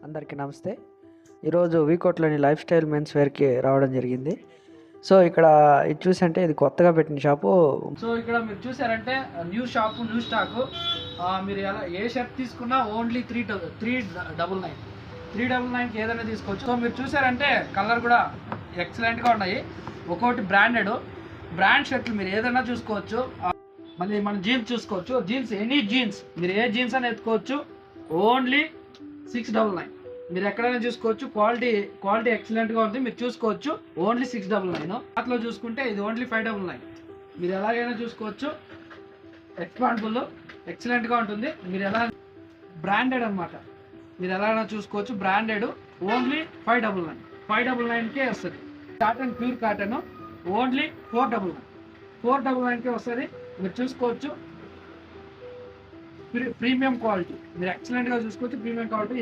అందరికీ నమస్తే. ఈరోజు వీకోట్లోని లైఫ్ స్టైల్ మెన్స్ వేర్కి రావడం జరిగింది. సో ఇక్కడ ఇది చూసంటే ఇది కొత్తగా పెట్టిన షాపు. సో ఇక్కడ మీరు చూసారంటే న్యూ షాపు, న్యూ స్టాకు. మీరు ఎలా ఏ షర్ట్ తీసుకున్నా ఓన్లీ 399కి ఏదైనా తీసుకోవచ్చు. సో మీరు చూసారంటే కలర్ కూడా ఎక్సలెంట్గా ఉన్నాయి. ఒక్కొక్కటి బ్రాండ్ షర్ట్లు మీరు ఏదైనా చూసుకోవచ్చు. మళ్ళీ మన జీన్స్ చూసుకోవచ్చు. జీన్స్ ఎనీ జీన్స్ మీరు ఏ జీన్స్ అని ఎత్తుకోవచ్చు. ఓన్లీ 699. మీరు ఎక్కడైనా చూసుకోవచ్చు. క్వాలిటీ ఎక్సలెంట్గా ఉంది, మీరు చూసుకోవచ్చు. ఓన్లీ 699. అట్లా చూసుకుంటే ఇది ఓన్లీ 599. మీరు ఎలాగైనా చూసుకోవచ్చు. ఎక్స్పాండబుల్ ఎక్సలెంట్గా ఉంటుంది. మీరు ఎలా బ్రాండెడ్ అనమాట, మీరు ఎలాగైనా చూసుకోవచ్చు. బ్రాండెడ్ ఓన్లీ 599కే వస్తుంది. కాటన్, ప్యూర్ కాటన్ ఓన్లీ 499కే వస్తుంది. మీరు చూసుకోవచ్చు. ప్రీమియం క్వాలిటీ మీరు ఎక్సలెంట్గా చూసుకోవచ్చు. Premium quality